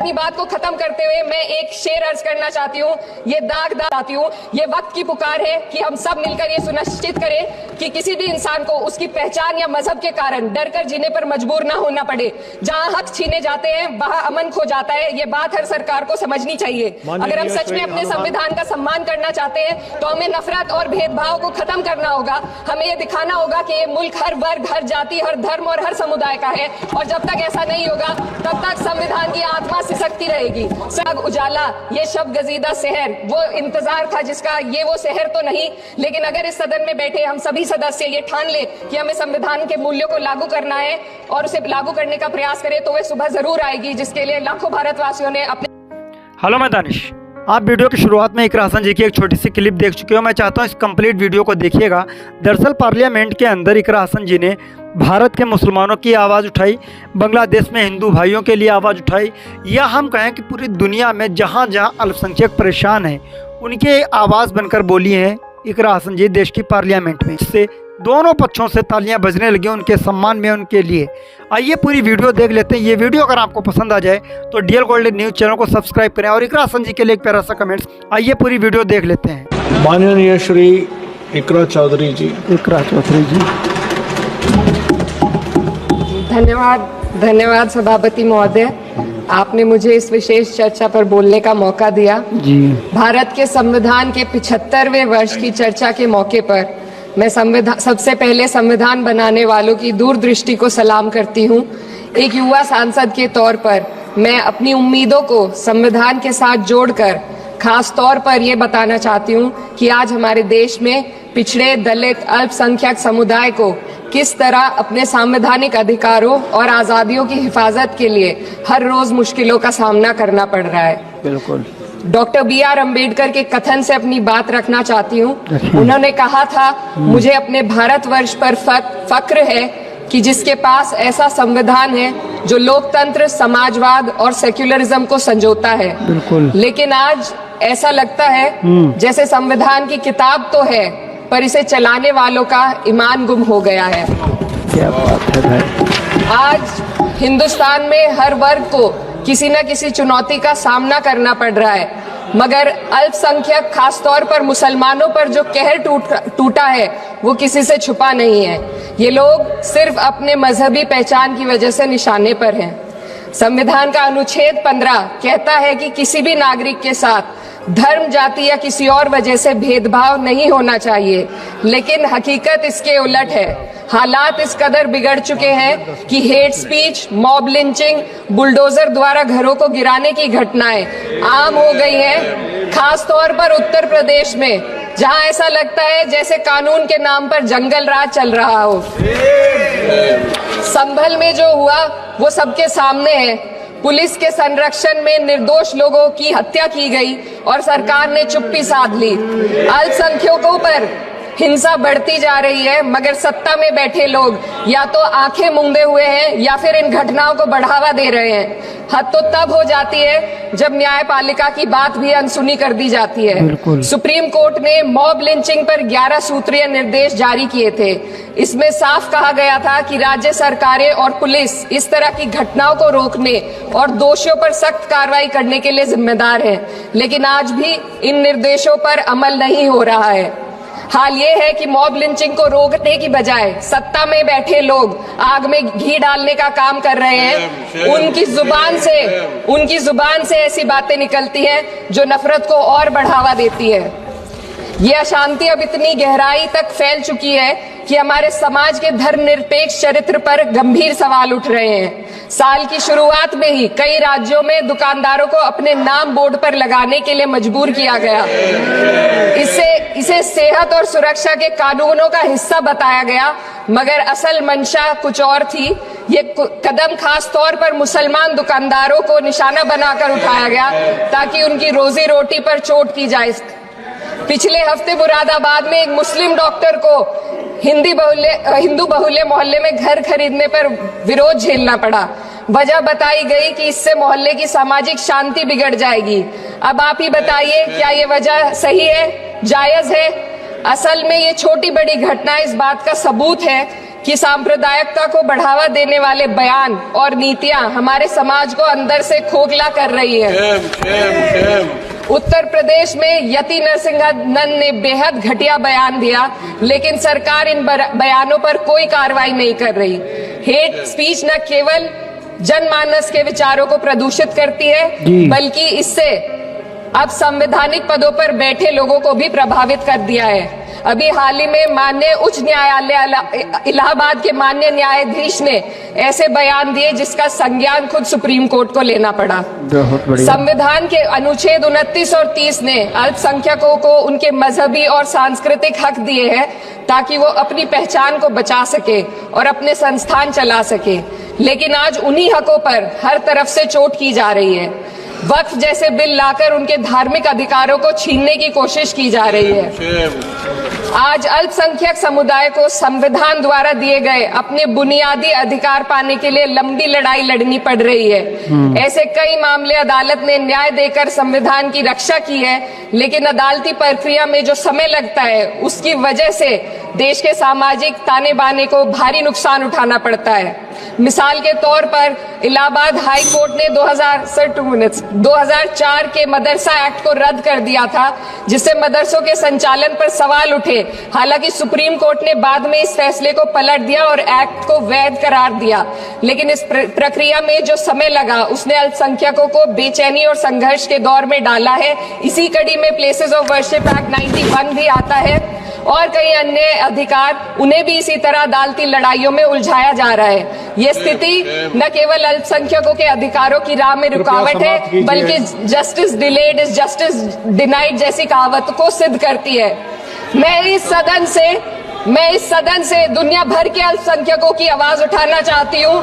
अपनी बात को खत्म करते हुए मैं एक शेर अर्ज करना चाहती हूँ, ये दागदार चाहती हूँ। ये वक्त की पुकार है कि हम सब मिलकर ये सुनिश्चित करें कि किसी भी इंसान को उसकी पहचान या मजहब के कारण डर कर जीने पर मजबूर ना होना पड़े। जहाँ हक छीने जाते हैं वहाँ अमन खो जाता है। ये बात हर सरकार को समझनी चाहिए। अगर हम सच में अपने संविधान का सम्मान करना चाहते हैं तो हमें नफरत और भेदभाव को खत्म करना होगा। हमें ये दिखाना होगा कि ये मुल्क हर वर्ग, हर जाति, हर धर्म और हर समुदाय का है, और जब तक ऐसा नहीं होगा तब तक संविधान की आत्मा सिसकती रहेगी। सब उजाला, ये शब गजीदा शहर, वो इंतजार था जिसका, ये वो शहर तो नहीं। लेकिन अगर इस सदन में बैठे हम सभी सदस्य ये ठान ले कि हमें संविधान के मूल्यों को लागू करना है और उसे लागू करने का प्रयास करें, तो वह सुबह जरूर आएगी जिसके लिए लाखों भारतवासियों ने अपने। हेलो, मैं दानिश। आप वीडियो की शुरुआत में इकरा हसन जी की एक छोटी सी क्लिप देख चुके हो। मैं चाहता हूँ इस कंप्लीट वीडियो को देखिएगा। दरअसल पार्लियामेंट के अंदर इकरा हसन जी ने भारत के मुसलमानों की आवाज़ उठाई, बांग्लादेश में हिंदू भाइयों के लिए आवाज़ उठाई, या हम कहें कि पूरी दुनिया में जहाँ जहाँ अल्पसंख्यक परेशान हैं उनके आवाज़ बनकर बोली हैं इकरा हसन जी देश की पार्लियामेंट में। इससे दोनों पक्षों से तालियां बजने लगी उनके सम्मान में, उनके लिए। आइए पूरी वीडियो देख लेते हैं। ये वीडियो अगर आपको पसंद आ जाए तो डीएल गोल्डन न्यूज़ चैनल को सब्सक्राइब करें और इकरा हसन जी के लिए एक प्यारा सा कमेंट्स। आइए पूरी वीडियो देख लेते हैं। माननीय श्री इकरा चौधरी जी। इकरा चौधरी जी, धन्यवाद सभापति महोदय, आपने मुझे इस विशेष चर्चा पर बोलने का मौका दिया जी। भारत के संविधान के 75वें वर्ष की चर्चा के मौके पर मैं सबसे पहले संविधान बनाने वालों की दूरदृष्टि को सलाम करती हूँ। एक युवा सांसद के तौर पर मैं अपनी उम्मीदों को संविधान के साथ जोड़कर खास तौर पर ये बताना चाहती हूँ कि आज हमारे देश में पिछड़े, दलित, अल्पसंख्यक समुदाय को किस तरह अपने संवैधानिक अधिकारों और आजादियों की हिफाजत के लिए हर रोज मुश्किलों का सामना करना पड़ रहा है। बिल्कुल। Doctor B.R. अम्बेडकर के कथन से अपनी बात रखना चाहती हूँ। उन्होंने कहा था, मुझे अपने भारतवर्ष पर फक्र है कि जिसके पास ऐसा संविधान है जो लोकतंत्र, समाजवाद और सेक्युलरिज्म को संजोता है। बिल्कुल। लेकिन आज ऐसा लगता है जैसे संविधान की किताब तो है पर इसे चलाने वालों का ईमान गुम हो गया है। क्या बात है भाई। आज हिंदुस्तान में हर वर्ग को किसी न किसी चुनौती का सामना करना पड़ रहा है, मगर अल्पसंख्यक, खासतौर पर मुसलमानों पर जो कहर टूटा है वो किसी से छुपा नहीं है। ये लोग सिर्फ अपने मजहबी पहचान की वजह से निशाने पर हैं। संविधान का अनुच्छेद 15 कहता है कि किसी भी नागरिक के साथ धर्म, जाति या किसी और वजह से भेदभाव नहीं होना चाहिए, लेकिन हकीकत इसके उलट है। हालात इस कदर बिगड़ चुके हैं कि hate speech, mob lynching, bulldozer द्वारा घरों को गिराने की घटनाएं आम हो गई हैं। खास तौर पर उत्तर प्रदेश में, जहां ऐसा लगता है जैसे कानून के नाम पर जंगल राज चल रहा हो। संभल में जो हुआ वो सबके सामने है। पुलिस के संरक्षण में निर्दोष लोगों की हत्या की गई और सरकार ने चुप्पी साध ली। अल्पसंख्यकों पर हिंसा बढ़ती जा रही है, मगर सत्ता में बैठे लोग या तो आंखें मूंदे हुए हैं या फिर इन घटनाओं को बढ़ावा दे रहे हैं। हद तो तब हो जाती है जब न्यायपालिका की बात भी अनसुनी कर दी जाती है। सुप्रीम कोर्ट ने मॉब लिंचिंग पर 11 सूत्रीय निर्देश जारी किए थे। इसमें साफ कहा गया था कि राज्य सरकारें और पुलिस इस तरह की घटनाओं को रोकने और दोषियों पर सख्त कार्रवाई करने के लिए जिम्मेदार है, लेकिन आज भी इन निर्देशों पर अमल नहीं हो रहा है। हाल ये है कि मॉब लिंचिंग को रोकने की बजाय सत्ता में बैठे लोग आग में घी डालने का काम कर रहे हैं। उनकी जुबान से ऐसी बातें निकलती हैं जो नफरत को और बढ़ावा देती है। ये अशांति अब इतनी गहराई तक फैल चुकी है कि हमारे समाज के धर्मनिरपेक्ष चरित्र पर गंभीर सवाल उठ रहे हैं। साल की शुरुआत में ही कई राज्यों में दुकानदारों को अपने नाम बोर्ड पर लगाने के लिए मजबूर किया गया। इसे सेहत और सुरक्षा के कानूनों का हिस्सा बताया गया, मगर असल मंशा कुछ और थी। ये कदम खास तौर पर मुसलमान दुकानदारों को निशाना बनाकर उठाया गया ताकि उनकी रोजी रोटी पर चोट की जाए। पिछले हफ्ते मुरादाबाद में एक मुस्लिम डॉक्टर को हिंदू बहुल्य मोहल्ले में घर खरीदने पर विरोध झेलना पड़ा। वजह बताई गई कि इससे मोहल्ले की सामाजिक शांति बिगड़ जाएगी। अब आप ही बताइए, क्या ये वजह सही है, जायज है? असल में ये छोटी बड़ी घटना इस बात का सबूत है कि सांप्रदायिकता को बढ़ावा देने वाले बयान और नीतियां हमारे समाज को अंदर से खोखला कर रही है। उत्तर प्रदेश में यति नरसिंहन ने बेहद घटिया बयान दिया, लेकिन सरकार इन बयानों पर कोई कार्रवाई नहीं कर रही। हेट स्पीच न केवल जनमानस के विचारों को प्रदूषित करती है, बल्कि इससे अब संवैधानिक पदों पर बैठे लोगों को भी प्रभावित कर दिया है। अभी हाल ही में माननीय उच्च न्यायालय इलाहाबाद के माननीय न्यायाधीश ने ऐसे बयान दिए जिसका संज्ञान खुद सुप्रीम कोर्ट को लेना पड़ा। संविधान के अनुच्छेद 29 और 30 ने अल्पसंख्यकों को उनके मजहबी और सांस्कृतिक हक दिए हैं ताकि वो अपनी पहचान को बचा सके और अपने संस्थान चला सके, लेकिन आज उन्हीं हकों पर हर तरफ से चोट की जा रही है। वक्फ जैसे बिल लाकर उनके धार्मिक अधिकारों को छीनने की कोशिश की जा रही है। आज अल्पसंख्यक समुदाय को संविधान द्वारा दिए गए अपने बुनियादी अधिकार पाने के लिए लंबी लड़ाई लड़नी पड़ रही है। ऐसे कई मामले अदालत ने न्याय देकर संविधान की रक्षा की है, लेकिन अदालती प्रक्रिया में जो समय लगता है उसकी वजह से देश के सामाजिक ताने बाने को भारी नुकसान उठाना पड़ता है। मिसाल के तौर पर इलाहाबाद हाई कोर्ट ने 2004 के मदरसा एक्ट को रद्द कर दिया था, जिससे मदरसों के संचालन पर सवाल उठे। हालांकि सुप्रीम कोर्ट ने बाद में इस फैसले को पलट दिया और एक्ट को वैध करार दिया, लेकिन इस प्रक्रिया में जो समय लगा उसने अल्पसंख्यकों को बेचैनी और संघर्ष के दौर में डाला है। इसी कड़ी में प्लेसेस ऑफ वर्शिप एक्ट 91 भी आता है और कई अन्य अधिकार, उन्हें भी इसी तरह अदालती लड़ाइयों में उलझाया जा रहा है। ये स्थिति न केवल अल्पसंख्यकों के अधिकारों की राह में रुकावट है, बल्कि justice delayed is justice denied जैसी कहावत को सिद्ध करती है। मैं इस सदन से दुनिया भर के अल्पसंख्यकों की आवाज उठाना चाहती हूँ,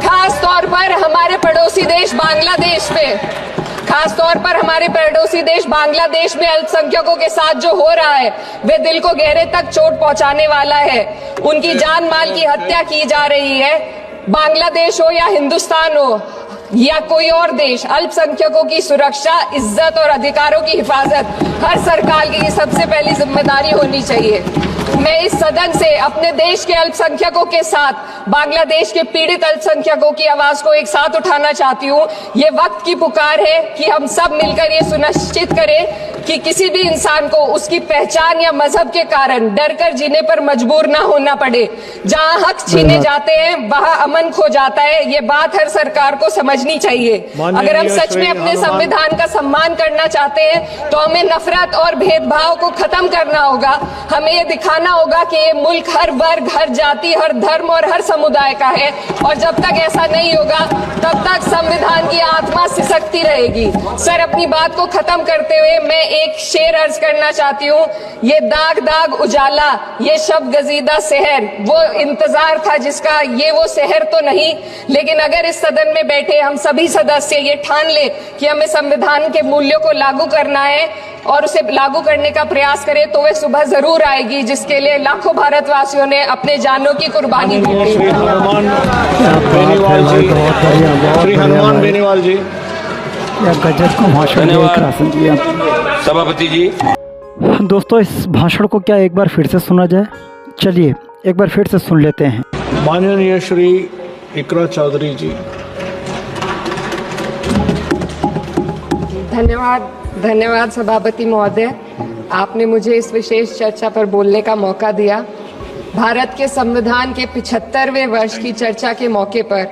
खास तौर पर हमारे पड़ोसी देश बांग्लादेश में अल्पसंख्यकों के साथ जो हो रहा है वे दिल को गहरे तक चोट पहुंचाने वाला है। उनकी जान माल की हत्या की जा रही है। बांग्लादेश हो या हिंदुस्तान हो या कोई और देश, अल्पसंख्यकों की सुरक्षा, इज्जत और अधिकारों की हिफाजत हर सरकार की सबसे पहली जिम्मेदारी होनी चाहिए। मैं इस सदन से अपने देश के अल्पसंख्यकों के साथ बांग्लादेश के पीड़ित अल्पसंख्यकों की आवाज को एक साथ उठाना चाहती हूँ। ये वक्त की पुकार है कि हम सब मिलकर ये सुनिश्चित करें कि किसी भी इंसान को उसकी पहचान या मजहब के कारण डर कर जीने पर मजबूर ना होना पड़े। जहाँ हक छीने जाते हैं वहाँ अमन खो जाता है। ये बात हर सरकार को समझनी चाहिए। अगर हम सच में अपने संविधान का सम्मान करना चाहते हैं तो हमें नफरत और भेदभाव को खत्म करना होगा। हमें ये दिखाना होगा कि ये मुल्क हर वर्ग, हर जाति, हर धर्म और हर समुदाय का है, और जब तक ऐसा नहीं होगा तब तक संविधान की आत्मा सिसकती रहेगी। सर, अपनी बात को खत्म करते हुए मैं एक शेर अर्ज करना चाहती हूँ। ये दाग दाग उजाला, ये शब गजीदा शहर, वो इंतजार था जिसका ये वो शहर तो नहीं। लेकिन अगर इस सदन में बैठे हम सभी सदस्य ये ठान ले कि हमें संविधान के मूल्यों को लागू करना है और उसे लागू करने का प्रयास करें, तो वह सुबह जरूर आएगी जिसके लिए लाखों भारतवासियों ने अपने जानों की कुर्बानी दी। श्री हनुमान बेनीवाल जी, गजब का भाषण दिया सभापति जी। दोस्तों, इस भाषण को क्या एक बार फिर से सुना जाए? चलिए एक बार फिर से सुन लेते हैं। माननीय श्री इकरा चौधरी जी। धन्यवाद सभापति महोदय, आपने मुझे इस विशेष चर्चा पर बोलने का मौका दिया। भारत के संविधान के 75वें वर्ष की चर्चा के मौके पर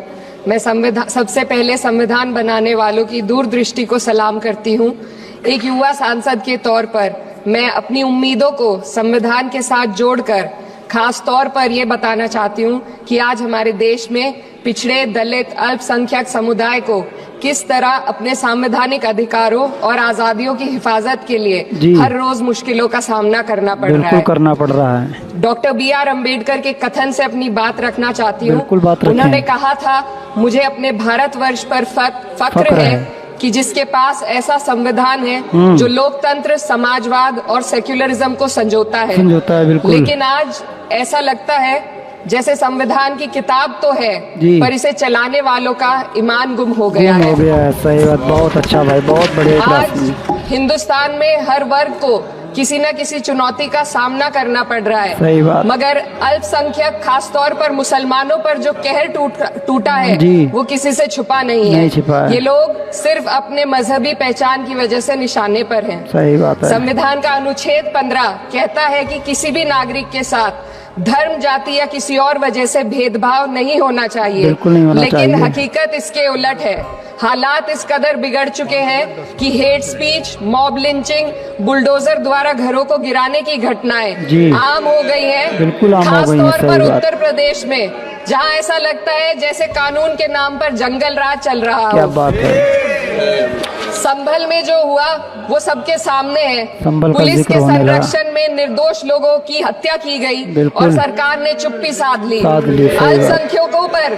मैं सबसे पहले संविधान बनाने वालों की दूरदृष्टि को सलाम करती हूँ। एक युवा सांसद के तौर पर मैं अपनी उम्मीदों को संविधान के साथ जोड़कर खास तौर पर ये बताना चाहती हूँ कि आज हमारे देश में पिछड़े, दलित, अल्पसंख्यक समुदाय को किस तरह अपने संवैधानिक अधिकारों और आजादियों की हिफाजत के लिए हर रोज मुश्किलों का सामना करना पड़ रहा है। डॉक्टर BR अम्बेडकर के कथन से अपनी बात रखना चाहती हूँ। उन्होंने कहा था, मुझे अपने भारतवर्ष पर फक्र है कि जिसके पास ऐसा संविधान है जो लोकतंत्र, समाजवाद और सेक्युलरिज्म को संजोता है। लेकिन आज ऐसा लगता है जैसे संविधान की किताब तो है पर इसे चलाने वालों का ईमान गुम हो गया है। सही बात, बहुत अच्छा भाई, बहुत बढ़िया। आज हिंदुस्तान में हर वर्ग को किसी न किसी चुनौती का सामना करना पड़ रहा सही है, बात। मगर अल्पसंख्यक खासतौर पर मुसलमानों पर जो कहर टूटा है जी। वो किसी से छुपा नहीं नहीं छिपा है। ये लोग सिर्फ अपने मजहबी पहचान की वजह से निशाने पर हैं। सही बात है। संविधान का अनुच्छेद 15 कहता है कि किसी भी नागरिक के साथ धर्म, जाति या किसी और वजह से भेदभाव नहीं होना चाहिए। बिल्कुल नहीं होना लेकिन चाहिए। हकीकत इसके उलट है। हालात इस कदर बिगड़ चुके हैं कि hate speech, mob lynching, bulldozer द्वारा घरों को गिराने की घटनाएं जी। आम हो गई हैं। बिल्कुल आम हो खास गई हैं, तौर सही पर बात। उत्तर प्रदेश में, जहां ऐसा लगता है जैसे कानून के नाम पर जंगल राज चल रहा क्या हो। बात है। संभल में जो हुआ वो सबके सामने है। संभल का पुलिस जिक्र के होने लगा। संरक्षण में निर्दोष लोगों की हत्या की गई बिल्कुल। और सरकार ने चुप्पी साध ली। साध ली, सही बात। अल्पसंख्यकों पर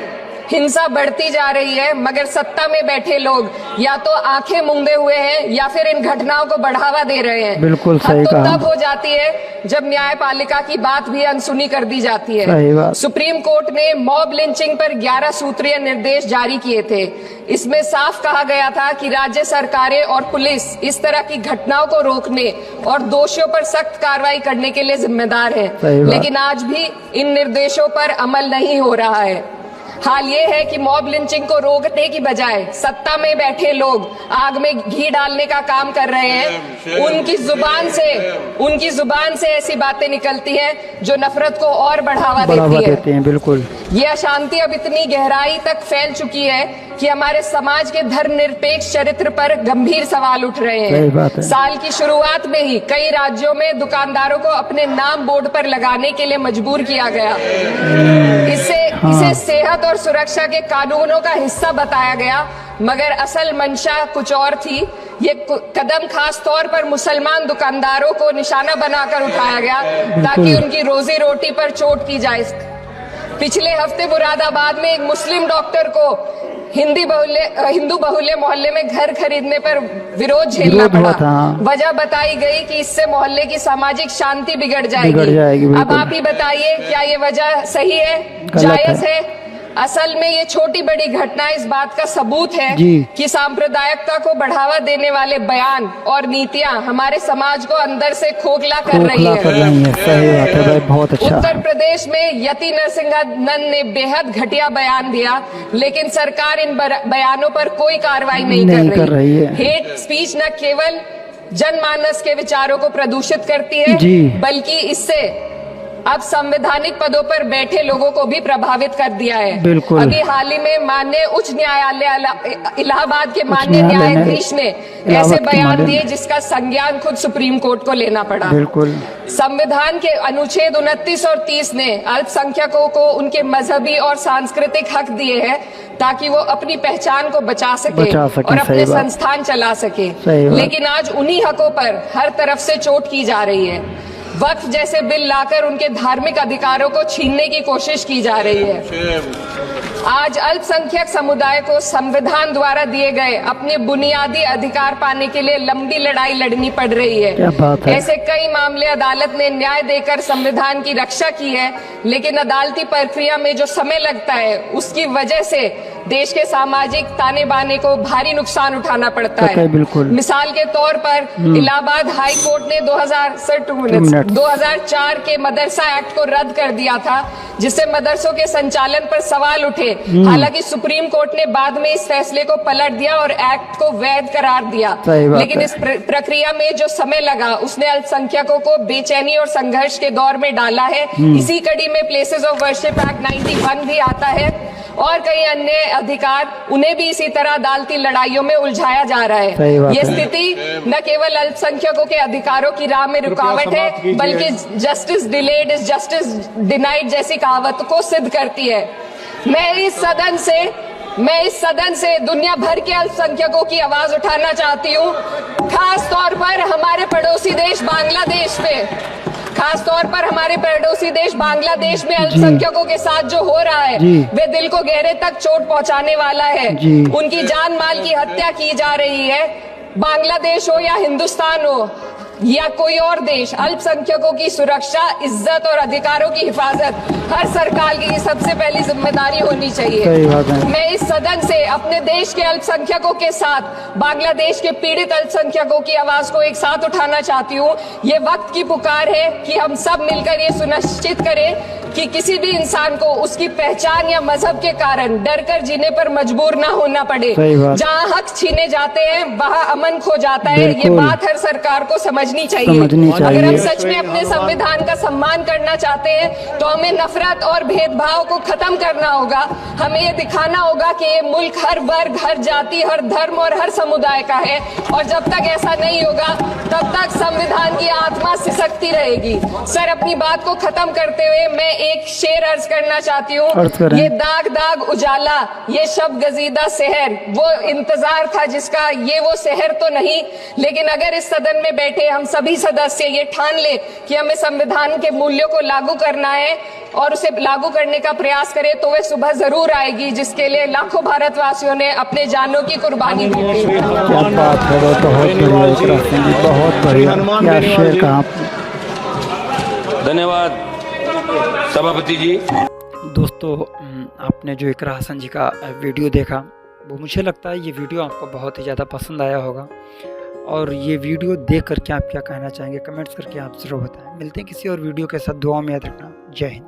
हिंसा बढ़ती जा रही है, मगर सत्ता में बैठे लोग या तो आंखें मूंदे हुए हैं या फिर इन घटनाओं को बढ़ावा दे रहे हैं। बिल्कुल सही हद तो कहा। तब हो जाती है जब न्यायपालिका की बात भी अनसुनी कर दी जाती है। सही बात। सुप्रीम कोर्ट ने मॉब लिंचिंग पर 11 सूत्रीय निर्देश जारी किए थे। इसमें साफ कहा गया था कि राज्य सरकारें और पुलिस इस तरह की घटनाओं को रोकने और दोषियों पर सख्त कार्रवाई करने के लिए जिम्मेदार है। सही बात। लेकिन आज भी इन निर्देशों पर अमल नहीं हो रहा है। हाल ये है कि मॉब लिंचिंग को रोकने की बजाय सत्ता में बैठे लोग आग में घी डालने का काम कर रहे हैं। उनकी जुबान से ऐसी बातें निकलती हैं जो नफरत को और बढ़ावा देती देते हैं। बिल्कुल। ये अशांति अब इतनी गहराई तक फैल चुकी है कि हमारे समाज के धर्मनिरपेक्ष चरित्र पर गंभीर सवाल उठ रहे सही बात है। हैं। साल की शुरुआत में ही कई राज्यों में दुकानदारों को अपने नाम बोर्ड पर लगाने के लिए मजबूर किया गया। इसे सेहत और सुरक्षा के कानूनों का हिस्सा बताया गया, मगर असल मंशा कुछ और थी। ये कदम खास तौर पर मुसलमान दुकानदारों को निशाना बनाकर उठाया गया ताकि उनकी रोजी रोटी पर चोट की जाए। पिछले हफ्ते मुरादाबाद में एक मुस्लिम डॉक्टर को हिंदू बहुल्य मोहल्ले में घर खरीदने पर विरोध झेलना पड़ा। वजह बताई गई कि इससे मोहल्ले की सामाजिक शांति बिगड़ जाएगी। अब आप ही बताइए, क्या ये वजह सही है, जायज है? असल में ये छोटी बड़ी घटना इस बात का सबूत है कि सांप्रदायिकता को बढ़ावा देने वाले बयान और नीतियां हमारे समाज को अंदर से खोखला कर रही है। सही बात है भाई, बहुत अच्छा। उत्तर प्रदेश में यति नरसिंहानंद ने बेहद घटिया बयान दिया, लेकिन सरकार इन बयानों पर कोई कार्रवाई नहीं कर रही है। हेट स्पीच न केवल जनमानस के विचारों को प्रदूषित करती है, बल्कि इससे अब संवैधानिक पदों पर बैठे लोगों को भी प्रभावित कर दिया है। बिल्कुल। अभी हाल ही में माननीय उच्च न्यायालय इलाहाबाद के माननीय न्यायाधीश ने ऐसे बयान दिए जिसका संज्ञान खुद सुप्रीम कोर्ट को लेना पड़ा। बिल्कुल। संविधान के अनुच्छेद 29 और 30 ने अल्पसंख्यकों को उनके मजहबी और सांस्कृतिक हक दिए हैं ताकि वो अपनी पहचान को बचा सके और अपने संस्थान चला सके। लेकिन आज उन्हीं हकों पर हर तरफ से चोट की जा रही है। वक्फ जैसे बिल लाकर उनके धार्मिक अधिकारों को छीनने की कोशिश की जा रही है। आज अल्पसंख्यक समुदाय को संविधान द्वारा दिए गए अपने बुनियादी अधिकार पाने के लिए लंबी लड़ाई लड़नी पड़ रही है। क्या बात है। ऐसे कई मामले अदालत ने न्याय देकर संविधान की रक्षा की है, लेकिन अदालती प्रक्रिया में जो समय लगता है उसकी वजह से देश के सामाजिक ताने बाने को भारी नुकसान उठाना पड़ता है। मिसाल के तौर पर इलाहाबाद हाई कोर्ट ने 2004 के मदरसा एक्ट को रद्द कर दिया था, जिससे मदरसों के संचालन पर सवाल उठे। हालांकि सुप्रीम कोर्ट ने बाद में इस फैसले को पलट दिया और एक्ट को वैध करार दिया, लेकिन इस प्रक्रिया में जो समय लगा उसने अल्पसंख्यकों को बेचैनी और संघर्ष के दौर में डाला है। इसी कड़ी में प्लेसेस ऑफ वर्शिप एक्ट 91 भी आता है और कई अन्य अधिकार, उन्हें भी इसी तरह अदालती लड़ाइयों में उलझाया जा रहा है। ये स्थिति न केवल अल्पसंख्यकों के अधिकारों की राह में रुकावट है, बल्कि justice delayed is justice denied जैसी कहावत को सिद्ध करती है। मैं इस सदन से दुनिया भर के अल्पसंख्यकों की आवाज उठाना चाहती हूँ, खास तौर पर हमारे पड़ोसी देश बांग्लादेश में अल्पसंख्यकों के साथ जो हो रहा है वे दिल को गहरे तक चोट पहुंचाने वाला है। उनकी जान माल की हत्या की जा रही है। बांग्लादेश हो या हिंदुस्तान हो, या कोई और देश अल्पसंख्यकों की सुरक्षा, इज्जत और अधिकारों की हिफाजत हर सरकार की सबसे पहली जिम्मेदारी होनी चाहिए। सही बात है। मैं इस सदन से अपने देश के अल्पसंख्यकों के साथ बांग्लादेश के पीड़ित अल्पसंख्यकों की आवाज को एक साथ उठाना चाहती हूँ। ये वक्त की पुकार है कि हम सब मिलकर ये सुनिश्चित करें कि किसी भी इंसान को उसकी पहचान या मजहब के कारण डर कर जीने पर मजबूर ना होना पड़े। जहाँ हक छीने जाते हैं वहाँ अमन खो जाता है। ये बात हर सरकार को समझनी चाहिए। अगर हम सच में अपने संविधान का सम्मान करना चाहते हैं तो हमें नफरत और भेदभाव को खत्म करना होगा। हमें ये दिखाना होगा कि ये मुल्क हर वर्ग, हर जाति, हर धर्म और हर समुदाय का है, और जब तक ऐसा नहीं होगा तब तक संविधान की आत्मा सिसकती रहेगी। सर, अपनी बात को खत्म करते हुए मैं एक शेर अर्ज करना चाहती हूँ। ये दाग दाग उजाला, ये शब गजीदा शहर, वो इंतजार था जिसका ये वो शहर तो नहीं, लेकिन अगर इस सदन में बैठे हम सभी सदस्य ये ठान ले कि हमें संविधान के मूल्यों को लागू करना है और उसे लागू करने का प्रयास करें तो वह सुबह जरूर आएगी जिसके लिए लाखों भारतवासियों ने अपने जानों की कुर्बानी दी थी। क्या बात है, बहुत बढ़िया, क्या शेर कहा आपने। धन्यवाद सभापति जी। दोस्तों, आपने जो इकरा हसन जी का वीडियो देखा, वो मुझे लगता है ये वीडियो आपको बहुत ही ज़्यादा पसंद आया होगा, और ये वीडियो देख करके आप क्या कहना चाहेंगे कमेंट्स करके आप ज़रूर बताएं। मिलते हैं किसी और वीडियो के साथ। दुआ में याद रखना। जय हिंद।